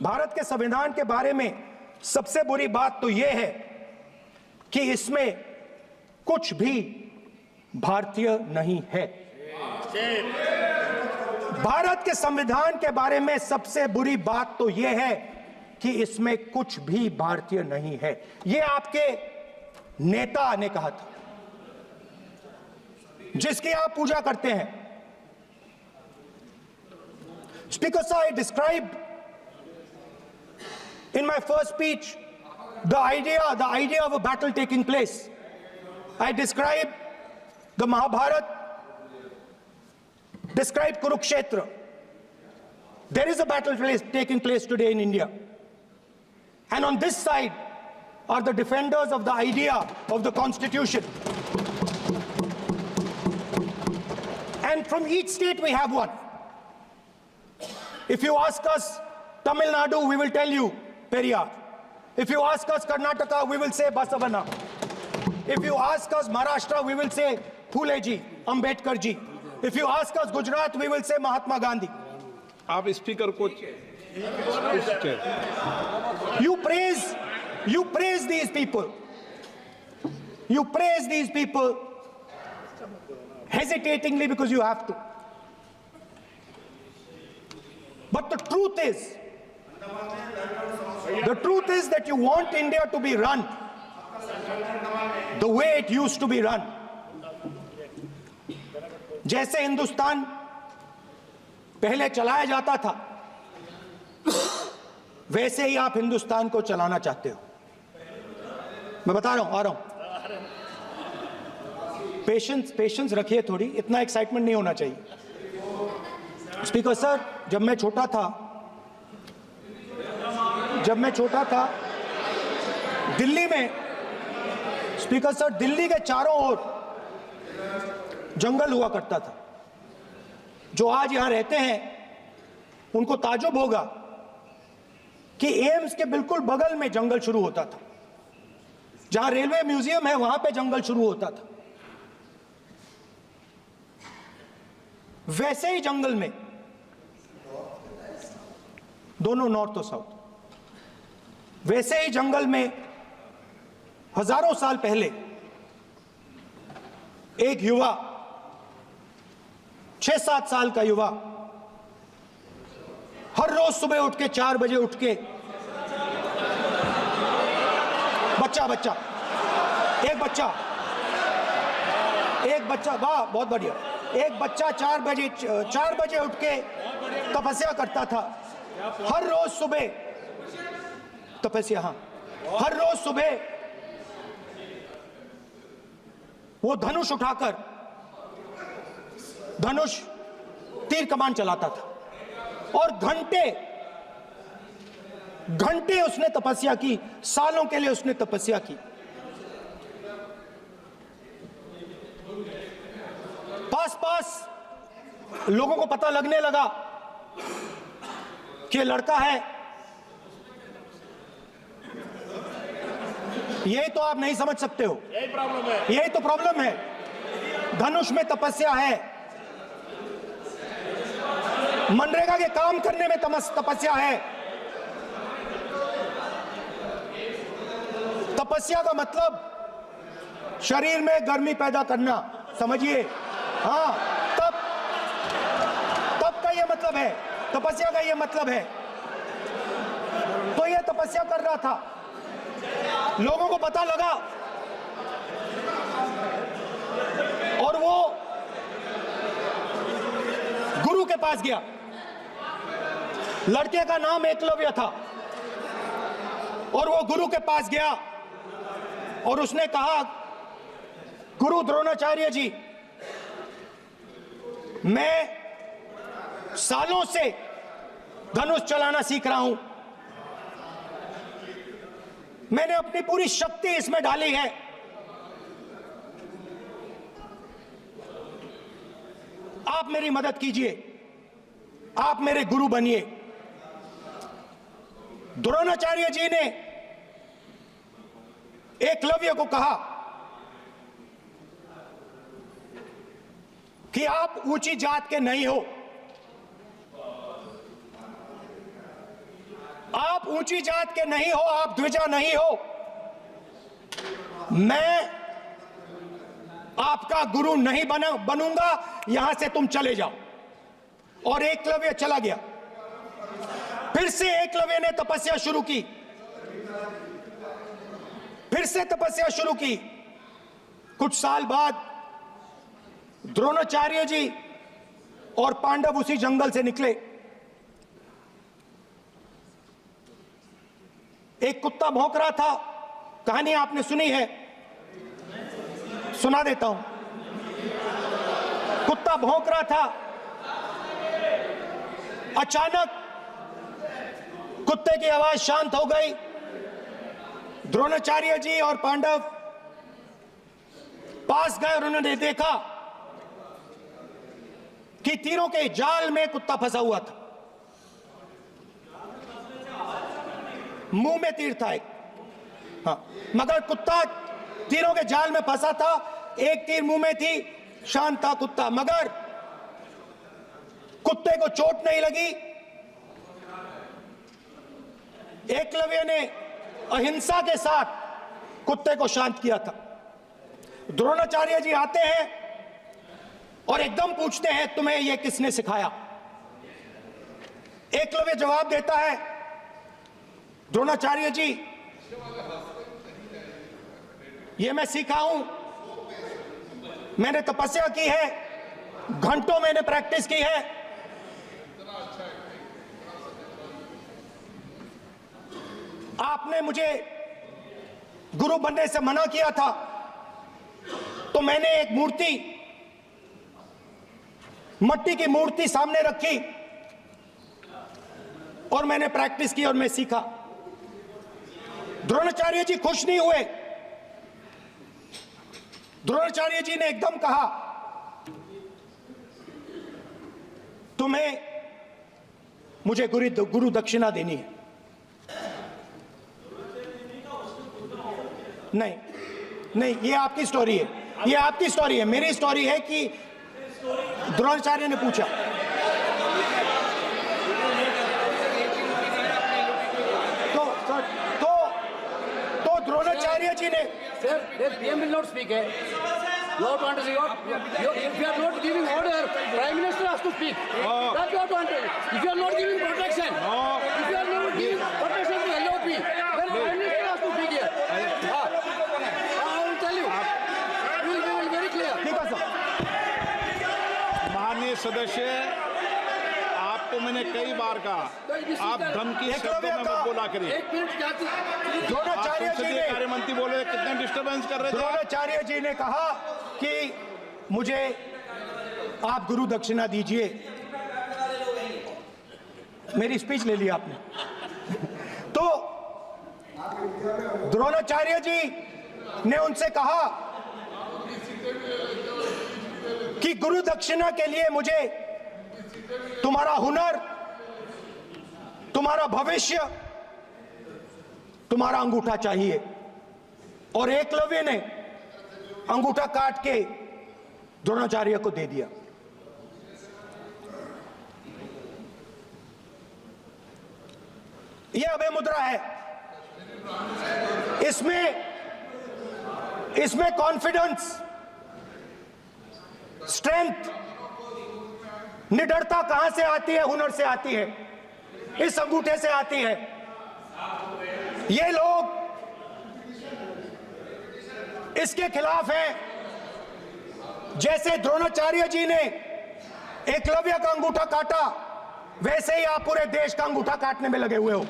भारत के संविधान के बारे में सबसे बुरी बात तो यह है कि इसमें कुछ भी भारतीय नहीं है। भारत के संविधान के बारे में सबसे बुरी बात तो यह है कि इसमें कुछ भी भारतीय नहीं है। यह आपके नेता ने कहा था, जिसकी आप पूजा करते हैं। Speaker sir, I described in my first speech the idea of a battle taking place. I described the Mahabharata, described Kurukshetra. There is a battle taking place today in India. And on this side are the defenders of the idea of the Constitution. And from each state we have one. If you ask us Tamil Nadu, we will tell you Periyar. If you ask us Karnataka, we will say Basavana. If you ask us Maharashtra, we will say Phule ji, Ambedkar ji. If you ask us Gujarat, we will say Mahatma Gandhi. आप speaker को You praise these people. You praise these people hesitatingly because you have to. But the truth is that you want India to be run the way it used to be run. जैसे हिंदुस्तान पहले चलाया जाता था, वैसे ही आप हिंदुस्तान को चलाना चाहते हो। मैं बता रहा हूं, आ रहा हूं। पेशेंस रखिए थोड़ी, इतना एक्साइटमेंट नहीं होना चाहिए। स्पीकर सर, जब मैं छोटा दिल्ली में, स्पीकर सर, दिल्ली के चारों ओर जंगल हुआ करता था। जो आज यहां रहते हैं उनको ताजुब होगा कि एम्स के बिल्कुल बगल में जंगल शुरू होता था। जहां रेलवे म्यूजियम है वहां पे जंगल शुरू होता था। वैसे ही जंगल में, दोनों नॉर्थ और साउथ, वैसे ही जंगल में हजारों साल पहले एक युवा, 6-7 साल का युवा, हर रोज सुबह उठ के 4 बजे उठ के एक बच्चा, वाह बहुत बढ़िया, एक बच्चा 4 बजे उठ के तपस्या करता था। हर रोज सुबह तपस्या, हाँ, हर रोज सुबह वो धनुष उठाकर तीर कमान चलाता था और घंटे उसने तपस्या की, सालों के लिए उसने तपस्या की। पास लोगों को पता लगने लगा कि लड़का है। यही तो आप नहीं समझ सकते हो, यही तो प्रॉब्लम है। धनुष में तपस्या है, मनरेगा के काम करने में तपस्या है। तपस्या का मतलब शरीर में गर्मी पैदा करना, समझिए। हाँ, तब का ये मतलब है, तपस्या का ये मतलब है। तो ये तपस्या कर रहा था, लोगों को पता लगा और वो गुरु के पास गया। लड़के का नाम एकलव्य था और वो गुरु के पास गया और उसने कहा, गुरु द्रोणाचार्य जी, मैं सालों से धनुष चलाना सीख रहा हूं, मैंने अपनी पूरी शक्ति इसमें डाली है। आप मेरी मदद कीजिए, आप मेरे गुरु बनिए। द्रोणाचार्य जी ने एकलव्य को कहा कि आप ऊंची जात के नहीं हो, आप ऊंची जात के नहीं हो, आप द्विजा नहीं हो। मैं आपका गुरु नहीं बनूंगा, यहां से तुम चले जाओ। और एकलव्य चला गया। फिर से एकलव्य ने तपस्या शुरू की, फिर से तपस्या शुरू की। कुछ साल बाद द्रोणाचार्य जी और पांडव उसी जंगल से निकले। एक कुत्ता भौंक रहा था, कहानी आपने सुनी है, सुना देता हूं। कुत्ता भौंक रहा था, अचानक कुत्ते की आवाज शांत हो गई। द्रोणाचार्य जी और पांडव पास गए और उन्होंने देखा कि तीरों के जाल में कुत्ता फंसा हुआ था। मुंह में तीर था एक, हाँ, मगर कुत्ता तीरों के जाल में फंसा था। एक तीर मुंह में थी, शांत था कुत्ता, मगर कुत्ते को चोट नहीं लगी। एकलव्य ने अहिंसा के साथ कुत्ते को शांत किया था। द्रोणाचार्य जी आते हैं और एकदम पूछते हैं, तुम्हें यह किसने सिखाया? एकलव्य जवाब देता है, द्रोणाचार्य जी, यह मैं सीखा हूं, मैंने तपस्या की है, घंटों मैंने प्रैक्टिस की है। आपने मुझे गुरु बनने से मना किया था, तो मैंने एक मूर्ति, मट्टी की मूर्ति सामने रखी और मैंने प्रैक्टिस की और मैं सीखा। द्रोणाचार्य जी खुश नहीं हुए। द्रोणाचार्य जी ने एकदम कहा, तुम्हें मुझे गुरु दक्षिणा देनी है। नहीं नहीं, ये आपकी स्टोरी है, ये आपकी स्टोरी है। मेरी स्टोरी है कि द्रोणाचार्य ने पूछा। तो द्रोणाचार्य जी ने, Sir, the PM will not speak. Lord wants to if you are not giving order, Prime Minister has to speak. That's what want. If you are not giving protection, if you are not giving protection to LOP, then Prime Minister has to speak here. I will tell you. We will be very clear. ठीक है sir. माननीय सदस्य, आपको मैंने कई बार कहा, आप धमकी शब्दों में मत बोला करिए। एक मिनट जाती। द्रोणाचार्य जी संसदीय ने, कार्य मंत्री बोले, कितना डिस्टर्बेंस कर रहे थे। द्रोणाचार्य जी ने कहा कि मुझे आप गुरु दक्षिणा दीजिए। मेरी स्पीच ले ली आपने। तो द्रोणाचार्य जी ने उनसे कहा कि गुरु दक्षिणा के लिए मुझे तुम्हारा हुनर, तुम्हारा भविष्य, तुम्हारा अंगूठा चाहिए। और एकलव्य ने अंगूठा काट के द्रोणाचार्य को दे दिया। यह अभय मुद्रा है। इसमें कॉन्फिडेंस, स्ट्रेंथ, निडरता कहां से आती है? हुनर से आती है, इस अंगूठे से आती है। ये लोग इसके खिलाफ हैं। जैसे द्रोणाचार्य जी ने एकलव्य का अंगूठा काटा, वैसे ही आप पूरे देश का अंगूठा काटने में लगे हुए हो।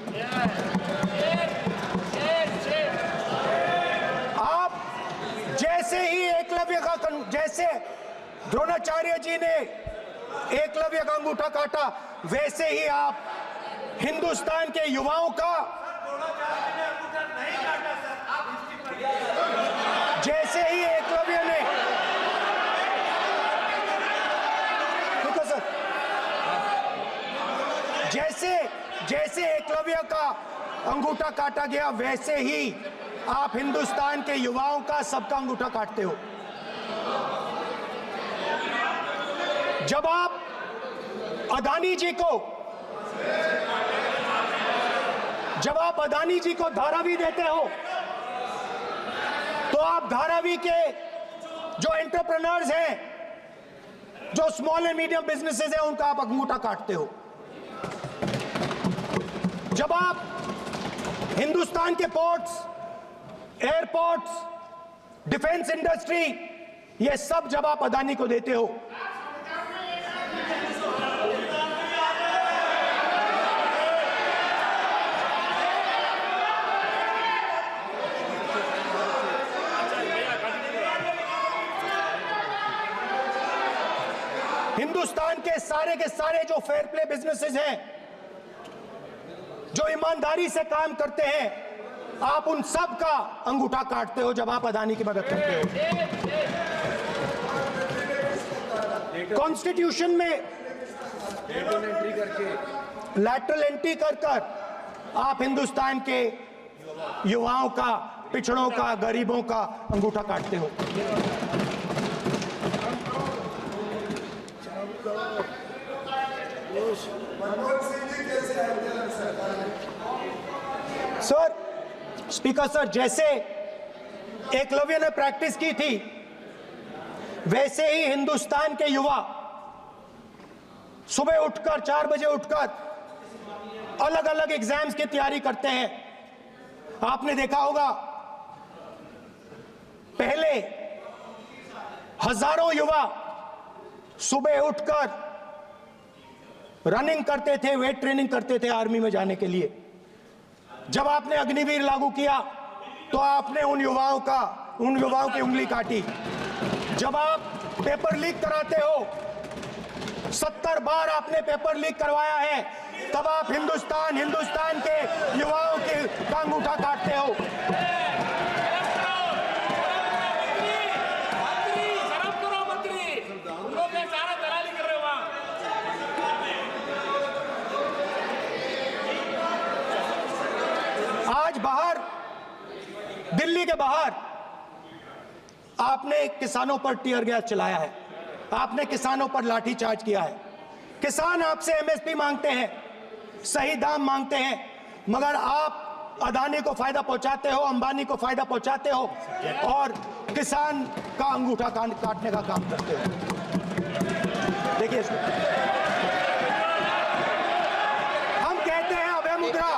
आप जैसे ही एकलव्य का, जैसे द्रोणाचार्य जी ने एकलव्य का अंगूठा काटा, वैसे ही आप हिंदुस्तान के युवाओं का, जैसे ही एकलव्य ने, देखो सर, जैसे एकलव्य का अंगूठा काटा गया, वैसे ही आप हिंदुस्तान के युवाओं का, सबका अंगूठा काटते हो। जब आप अदानी जी को जब आप अदानी जी को धारावी देते हो तो आप धारावी के जो एंटरप्रेन्योर्स हैं, जो स्मॉल एंड मीडियम बिजनेसेस हैं, उनका आप अंगूठा काटते हो। जब आप हिंदुस्तान के पोर्ट्स, एयरपोर्ट्स, डिफेंस इंडस्ट्री, ये सब जब आप अदानी को देते हो, हिंदुस्तान के सारे जो फेयर प्ले बिजनेसेस हैं, जो ईमानदारी से काम करते हैं, आप उन सब का अंगूठा काटते हो जब आप अदानी की मदद करते हो। कॉन्स्टिट्यूशन में लैटरल एंट्री कर आप हिंदुस्तान के युवाओं का, पिछड़ों का, गरीबों का अंगूठा काटते हो। सर, स्पीकर सर, जैसे एकलव्य ने प्रैक्टिस की थी, वैसे ही हिंदुस्तान के युवा सुबह उठकर 4 बजे उठकर अलग अलग एग्जाम्स की तैयारी करते हैं। आपने देखा होगा, पहले हजारों युवा सुबह उठकर रनिंग करते थे, वेट ट्रेनिंग करते थे आर्मी में जाने के लिए। जब आपने अग्निवीर लागू किया तो आपने उन युवाओं की उंगली काटी। जब आप पेपर लीक कराते हो, 70 बार आपने पेपर लीक करवाया है, तब आप हिंदुस्तान के युवाओं का अंगूठा काटते हो। आज बाहर, दिल्ली के बाहर आपने किसानों पर टीयर गैस चलाया है, आपने किसानों पर लाठीचार्ज किया है। किसान आपसे एमएसपी मांगते हैं, सही दाम मांगते हैं, मगर आप अदानी को फायदा पहुंचाते हो, अंबानी को फायदा पहुंचाते हो और किसान का अंगूठा काटने का काम करते हो। देखिए, हम कहते हैं अभय मुद्रा,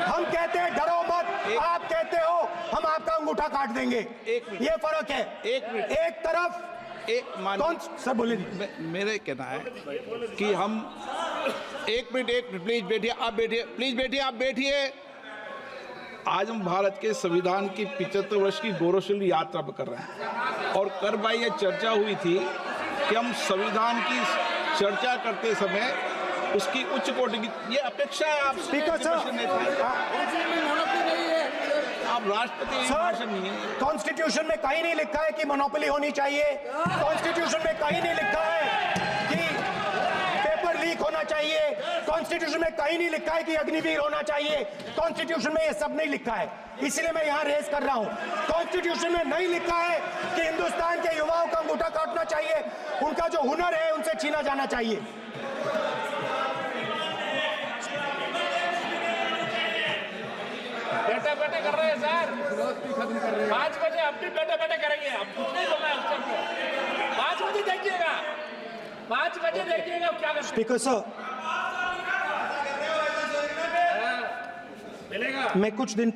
हम कहते हैं डरो मत, आप कहते हो हम आपका अंगूठा काट देंगे। ये फर्क है। एक तरफ कौन सर बोले, मेरे कहना है कि हम एक मिनट प्लीज बैठिए, आप बैठिए, प्लीज बैठिए, आप बैठिए। आज हम भारत के संविधान की 75 वर्ष की गौरवशाली यात्रा कर रहे हैं और कर भाई ये चर्चा हुई थी कि हम संविधान की चर्चा करते समय उसकी उच्च कोटि की ये अपेक्षा है। आप स्पीकर सर, आप राष्ट्रपति भाषण नहीं है। कॉन्स्टिट्यूशन में कहीं नहीं लिखा है कि मोनोपोली होनी चाहिए। कॉन्स्टिट्यूशन में कहीं नहीं लिखा है कि पेपर लीक होना चाहिए। कॉन्स्टिट्यूशन में कहीं नहीं लिखा है कि अग्निवीर होना चाहिए। कॉन्स्टिट्यूशन में ये सब नहीं लिखा है, इसलिए मैं यहाँ रेज कर रहा हूँ। कॉन्स्टिट्यूशन में नहीं लिखा है कि हिंदुस्तान के युवाओं का अंगूठा काटना चाहिए, उनका जो हुनर है उनसे छीना जाना चाहिए। बैठे कर रहे हैं सर, 5 बजे अब भी बैठे करेंगे। अब कुछ नहीं बोलना है उसके अंदर। 5 बजे देखिएगा, 5 बजे देखिएगा क्या करते हैं। स्पीकर सर, मिलेगा। मैं कुछ दिन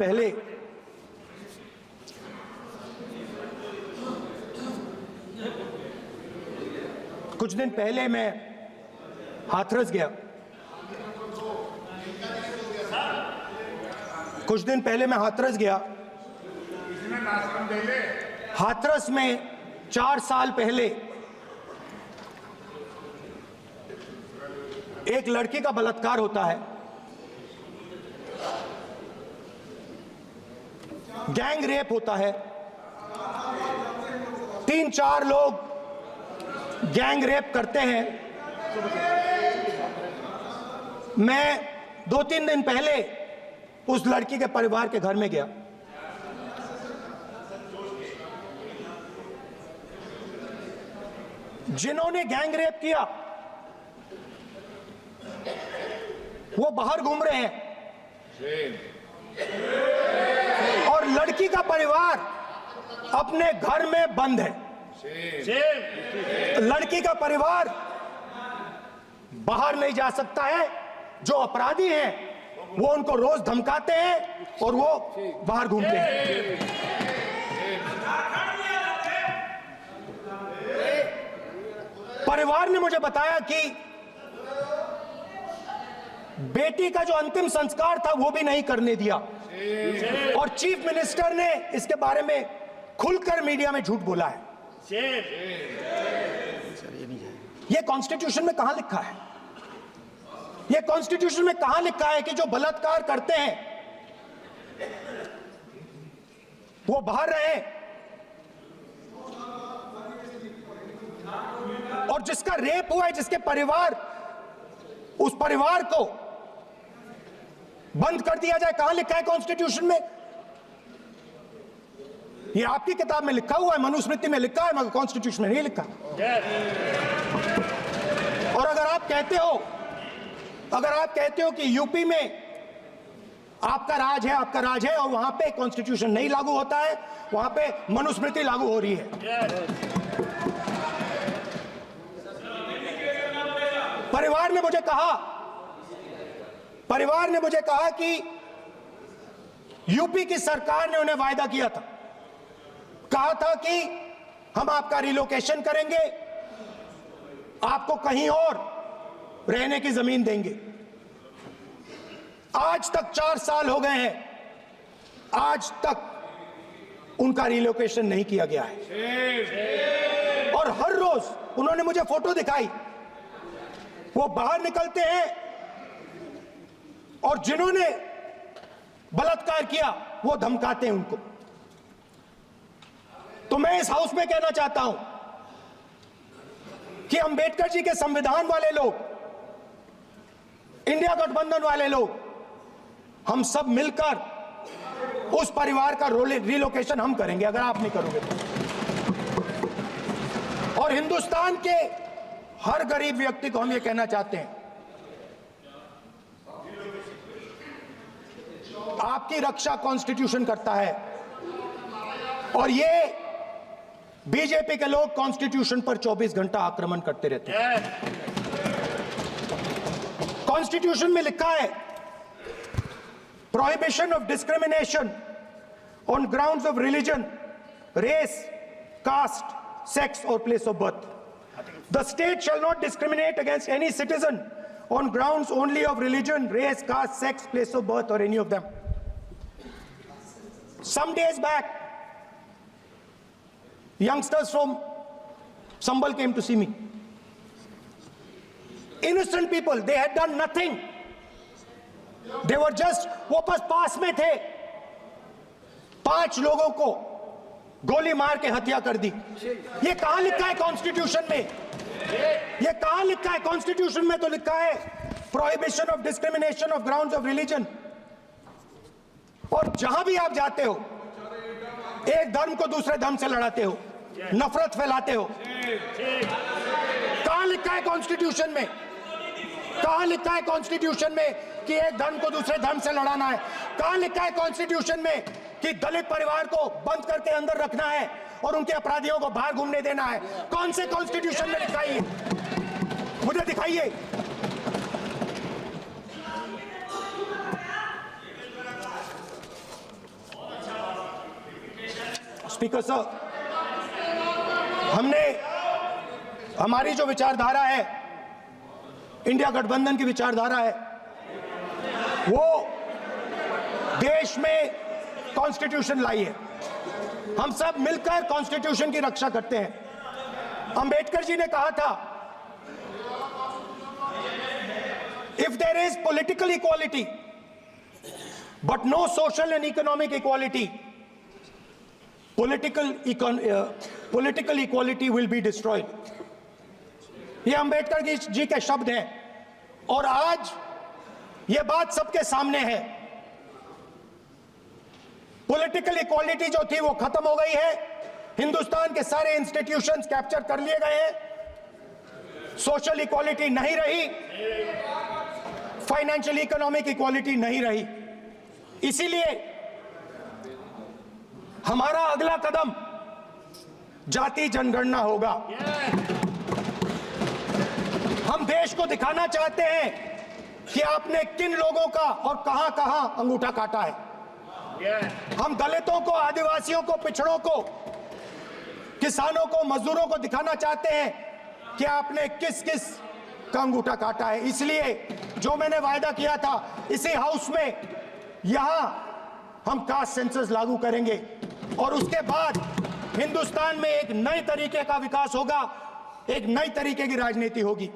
पहले मैं हाथरस गया। हाथरस में 4 साल पहले एक लड़की का बलात्कार होता है। गैंग रेप होता है। 3-4 लोग गैंग रेप करते हैं। मैं 2-3 दिन पहले उस लड़की के परिवार के घर में गया। जिन्होंने गैंग रेप किया वो बाहर घूम रहे हैं। और लड़की का परिवार अपने घर में बंद है। लड़की का परिवार बाहर नहीं जा सकता है। जो अपराधी हैं वो उनको रोज धमकाते हैं और वो बाहर घूमते हैं। परिवार ने मुझे बताया कि बेटी का जो अंतिम संस्कार था वो भी नहीं करने दिया और चीफ मिनिस्टर ने इसके बारे में खुलकर मीडिया में झूठ बोला है। ये कॉन्स्टिट्यूशन में कहां लिखा है? ये कॉन्स्टिट्यूशन में कहां लिखा है कि जो बलात्कार करते हैं वो बाहर रहे और जिसका रेप हुआ है, जिसके परिवार, उस परिवार को बंद कर दिया जाए? कहां लिखा है कॉन्स्टिट्यूशन में? ये आपकी किताब में लिखा हुआ है, मनुस्मृति में लिखा है, मगर कॉन्स्टिट्यूशन में नहीं लिखा। और अगर आप कहते हो कि यूपी में आपका राज है और वहां पे कॉन्स्टिट्यूशन नहीं लागू होता है, वहां पे मनुस्मृति लागू हो रही है। परिवार ने मुझे कहा कि यूपी की सरकार ने उन्हें वायदा किया था, कहा था कि हम आपका रिलोकेशन करेंगे, आपको कहीं और रहने की जमीन देंगे। आज तक 4 साल हो गए हैं, आज तक उनका रिलोकेशन नहीं किया गया है। और हर रोज उन्होंने मुझे फोटो दिखाई, वो बाहर निकलते हैं और जिन्होंने बलात्कार किया वो धमकाते हैं उनको। तो मैं इस हाउस में कहना चाहता हूं कि अंबेडकर जी के संविधान वाले लोग, इंडिया गठबंधन वाले लोग, हम सब मिलकर उस परिवार का रिलोकेशन हम करेंगे अगर आप नहीं करोगे तो। और हिंदुस्तान के हर गरीब व्यक्ति को हम ये कहना चाहते हैं, आपकी रक्षा कॉन्स्टिट्यूशन करता है और ये बीजेपी के लोग कॉन्स्टिट्यूशन पर 24 घंटा आक्रमण करते रहते हैं। कॉन्स्टिट्यूशन में लिखा है prohibition of discrimination on grounds of religion, race, caste, sex और place of birth. The state shall not discriminate against any citizen on grounds only of religion, race, caste, sex, place of birth, or any of them. Some days back, youngsters from Sambal came to see me. Innocent people, they had done nothing. They were just, वो बस पास में थे, 5 लोगों को गोली मार के हत्या कर दी। ये कहां लिखा है कॉन्स्टिट्यूशन में? ये कहां लिखा है? कॉन्स्टिट्यूशन में तो लिखा है prohibition of discrimination of grounds of religion. और जहां भी आप जाते हो, एक धर्म को दूसरे धर्म से लड़ाते हो, नफरत फैलाते हो। कहां लिखा है कॉन्स्टिट्यूशन में? कहां लिखा है कॉन्स्टिट्यूशन में कि एक धर्म को दूसरे धर्म से लड़ाना है? कहां लिखा है कॉन्स्टिट्यूशन में कि दलित परिवार को बंद करके अंदर रखना है और उनके अपराधियों को बाहर घूमने देना है? कौन से कॉन्स्टिट्यूशन में लिखा है? मुझे दिखाइए। स्पीकर साहब, हमारी जो विचारधारा है, इंडिया गठबंधन की विचारधारा है, वो देश में कॉन्स्टिट्यूशन लाई है। हम सब मिलकर कॉन्स्टिट्यूशन की रक्षा करते हैं। अंबेडकर जी ने कहा था, if there is political equality but no social and economic equality, political equality will be destroyed. ये अंबेडकर जी के शब्द हैं और आज ये बात सबके सामने है। पॉलिटिकल इक्वालिटी जो थी वो खत्म हो गई है। हिंदुस्तान के सारे इंस्टीट्यूशंस कैप्चर कर लिए गए हैं। सोशल इक्वालिटी नहीं रही, फाइनेंशियल इकोनॉमिक इक्वालिटी नहीं रही। इसीलिए हमारा अगला कदम जाति जनगणना होगा। हम देश को दिखाना चाहते हैं कि आपने किन लोगों का और कहां कहां अंगूठा काटा है। हम दलितों को, आदिवासियों को, पिछड़ों को, किसानों को, मजदूरों को दिखाना चाहते हैं कि आपने किस किस का अंगूठा काटा है। इसलिए जो मैंने वायदा किया था, इसी हाउस में यहां हम कास्ट सेंसस लागू करेंगे और उसके बाद हिंदुस्तान में एक नए तरीके का विकास होगा, एक नई तरीके की राजनीति होगी।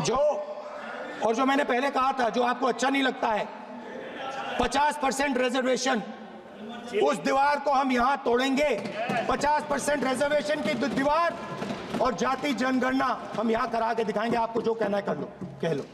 जो मैंने पहले कहा था, जो आपको अच्छा नहीं लगता है, 50% रिजर्वेशन, उस दीवार को हम यहां तोड़ेंगे। 50% रिजर्वेशन की दीवार और जाति जनगणना हम यहां करा के दिखाएंगे। आपको जो कहना है कर लो, कह लो।